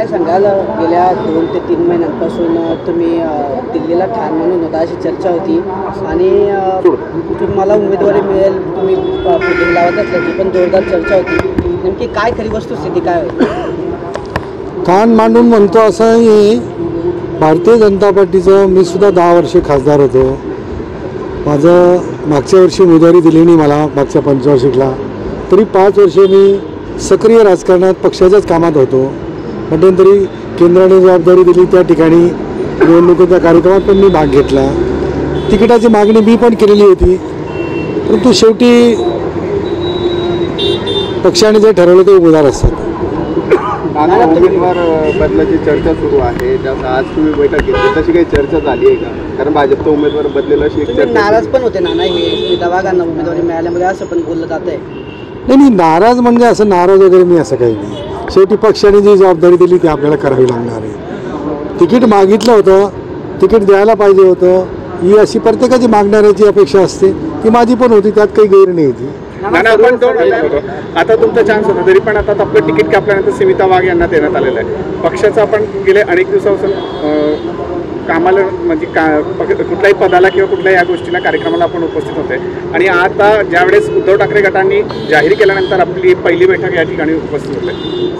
काय सांगाल, गेल्या 2 ते 3 महिन्यांपासून तुम्ही दिल्लीला ठार म्हणून होता अशी चर्चा होती आणि तुम्हाला उमेदवारी मिळेल, तुम्ही फिटिंग लावत असल्याची पण जोरदार चर्चा होती. नेमकी काय खरी वस्तुस्थिती काय होती? ठाण मांडून म्हणतो असं आहे, भारतीय जनता पार्टीचं मी सुद्धा 10 वर्षे खासदार होतो. माझं मागच्या वर्षी उमेदवारी दिली नाही मला, मागच्या पंचवार्षिकला. तरी 5 वर्षे मी सक्रिय राजकारणात पक्षाच्याच कामात होतो. मध्यंतरी केंद्राने जबाबदारी दिली त्या ठिकाणी निवडणुकीच्या कार्यक्रमात पण मी भाग घेतला. तिकिटाची मागणी मी पण केलेली होती, परंतु शेवटी पक्षाने जे ठरवलं ते उमेदवार असतात. उमेदवार बदलाची चर्चा सुरू आहे, आज तुम्ही बैठक घेतली, तशी काही चर्चा झाली आहे का? कारण भाजपचा उमेदवार बदलेला अशी एक चर्चा. नाराज पण होते ना, हे दवाखाना उमेदवारी मिळाल्यामुळे असं पण बोललं जात आहे. नाही, नाराज म्हणजे असं नाराज वगैरे मी असं काही नाही. शेवटी पक्षाने जी जबाबदारी दिली ती आपल्याला करावी लागणार आहे. तिकीट मागितलं होतं, तिकीट द्यायला पाहिजे होतं, ही अशी प्रत्येकाची मागणाऱ्याची अपेक्षा असते. ती माझी पण होती, त्यात काही गैर नाही होती. आता तुमचा चान्स होता, तरी पण आता आपलं तिकीट कापल्यानंतर स्मिता वाघ यांना देण्यात आलेलं आहे. पक्षाचं आपण गेले अनेक दिवसापासून कामाला म्हणजे कुठल्याही पदाला किंवा कुठल्याही या गोष्टीला कार्यक्रमाला आपण उपस्थित होते आणि आता ज्यावेळेस उद्धव ठाकरे गटांनी जाहीर केल्यानंतर आपली पहिली बैठक या ठिकाणी उपस्थित होते.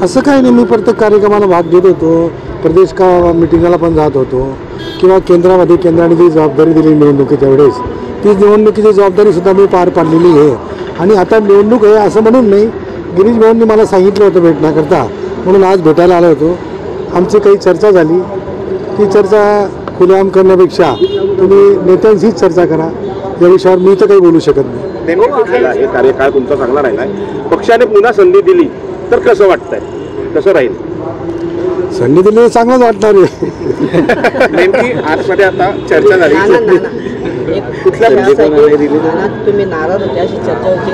असं काही नाही, मी प्रत्येक कार्यक्रमाला भाग घेत होतो, प्रदेश मिटिंगाला पण जात होतो किंवा केंद्राने जी जबाबदारी दिली निवडणुकीच्या वेळेस, ती निवडणुकीची जबाबदारीसुद्धा मी पार पाडलेली आहे. आणि आता निवडणूक आहे असं म्हणून नाही, गिरीश भाऊंनी मला सांगितलं होतं भेटण्याकरता, म्हणून आज भेटायला आलो होतो. आमची काही चर्चा झाली, ती चर्चा खुलेआम करण्यापेक्षा तुम्ही नेत्यांशीच चर्चा करा. या विषयावर मी तर काही बोलू शकत नाही. हे कार्यकाळ तुमचा चांगला राहिला, पक्षाने पुन्हा संधी दिली तर कसं वाटतंय, कसं राहील? संधी दिली चांगलंच वाटणार आहे. नेमकी आजमध्ये आता चर्चा झाली, कुठल्या तुम्ही नाराज होते अशी चर्चा होती,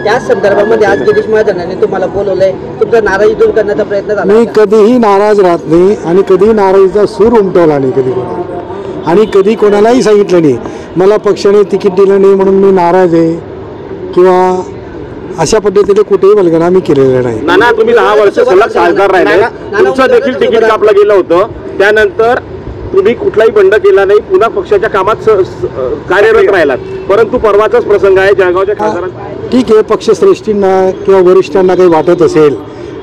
त्याच संदर्भामध्ये आज गिरीश महाजनांनी तुम्हाला बोलवलंय, तुमचा नाराजी दूर करण्याचा प्रयत्न झाला. मी कधीही नाराज राहत नाही आणि कधीही नाराजीचा सूर उमटवला नाही कधी कोणाला, आणि कधी कोणालाही सांगितलं नाही मला पक्षाने तिकीट दिलं नाही म्हणून मी नाराज आहे किंवा अशा पद्धतीने कुठेही वल्गना मी केलेलं नाही. नाना, तुम्ही 10 वर्ष सलग खासदार राहिले, तुमचं देखील तिकीट कापलं गेलं होतं, त्यानंतर तुम्ही कुठलाही बंड केला नाही, पुन्हा पक्षाच्या कामात कार्यरत राहिलात. परंतु परवाचाच प्रसंग आहे जळगावच्या खासदारांचा. ठीक आहे, पक्षश्रेष्ठींना किंवा वरिष्ठांना काही वाटत असेल,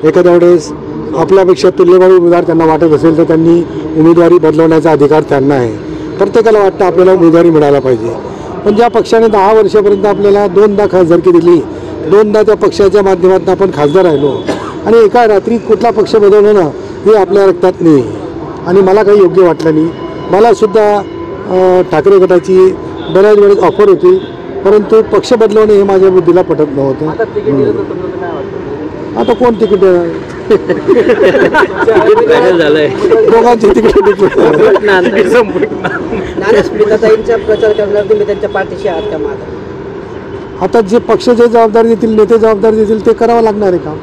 एखाद्या वेळेस आपल्यापेक्षा तुल्यबळ उमेदवार त्यांना वाटत असेल तर त्यांनी उमेदवारी बदलवण्याचा अधिकार त्यांना आहे. प्रत्येकाला वाटतं आपल्याला उमेदवारी मिळायला पाहिजे. पण ज्या पक्षाने 10 वर्षापर्यंत आपल्याला 2दा खासदारकी दिली, 2दा त्या पक्षाच्या माध्यमातून आपण खासदार राहिलो आणि एका रात्रीत कुठला पक्ष बदलणं ना हे आपल्या रक्तात नाही आणि मला काही योग्य वाटलं नाही. मला सुद्धा ठाकरे गटाची बऱ्याच वेळेस ऑफर होती, परंतु पक्ष बदलवणे हे माझ्या बुद्धीला पटत नव्हतं. आता कोण तिकीट दोघांची तिकीट प्रचार करणार, तुम्ही त्यांच्या पाठीशी आहात का? आता जे पक्ष जे जबाबदारी देतील, नेते जबाबदारी देतील ते करावं लागणार आहे काम.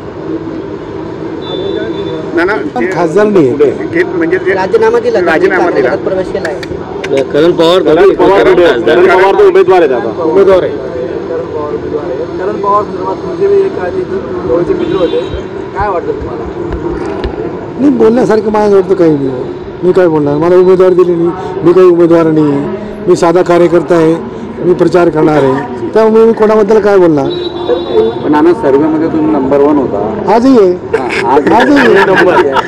खासदार नाही म्हणजे राजीनामा दिला, प्रवेश केलाय. करण पवार उमेदवार आहेत, उमेदवार आहे. करण पवार संदर्भात तुमचे एक आधी जवळचे मित्र होते, काय वाटतं तुम्हाला? नाही, बोलण्यासारखं माझ्याजवळ काही नाही. मी काय बोलणार, मला उमेदवार दिली नाही, मी काही उमेदवार नाही, मी साधा कार्यकर्ता आहे, मी प्रचार करणार आहे, त्यामुळे मी कोणाबद्दल काय बोलणार. पण नाना, सर्वेमध्ये तुम्ही नंबर 1 होता.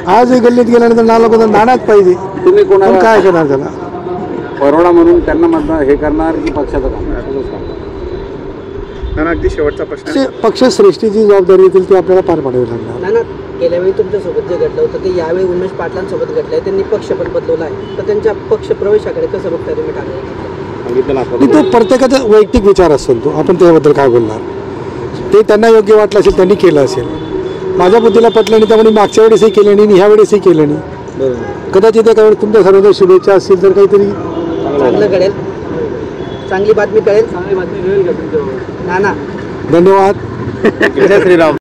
आजही गल्लीत गेल्यानंतर नाला कोणता नाणाच पाहिजे. तुम्ही कोणाला काय करणार त्याला? परोडा म्हणून त्यांना मतदान हे करणार की पक्षाचं काम? अगदी शेवटचा प्रश्न, पक्षश्रेष्ठीची जबाबदारी येतील ती आपल्याला पार पाडावी लागणार. ना गेल्या वेळी तुमच्यासोबत जे घडलं होतं ते यावेळी उमेश पाटलांसोबत घडलंय, त्यांनी पक्ष पण बदलवला आहे, तर त्यांच्या पक्ष प्रवेशाकडे कसं बघता तुम्ही? ठाकरे तो प्रत्येकाचा वैयक्तिक विचार असतो, तो आपण त्याबद्दल काय बोलणार. ते त्यांना योग्य वाटलं असेल, त्यांनी केलं असेल. माझ्या बुद्धीला पटलं नाही, त्यामुळे मागच्या वेळेसही केलं नाही, ह्या वेळेसही केलं नाही. कदाचित एका वेळेस तुमच्या सर्वांच्या शुभेच्छा असतील तर काहीतरी चांगलं घडेल, चांगली बातमी कळेल. चांगली बातमी मिळेल का तुमच्यावर? नाना, धन्यवाद. जय श्रीराम.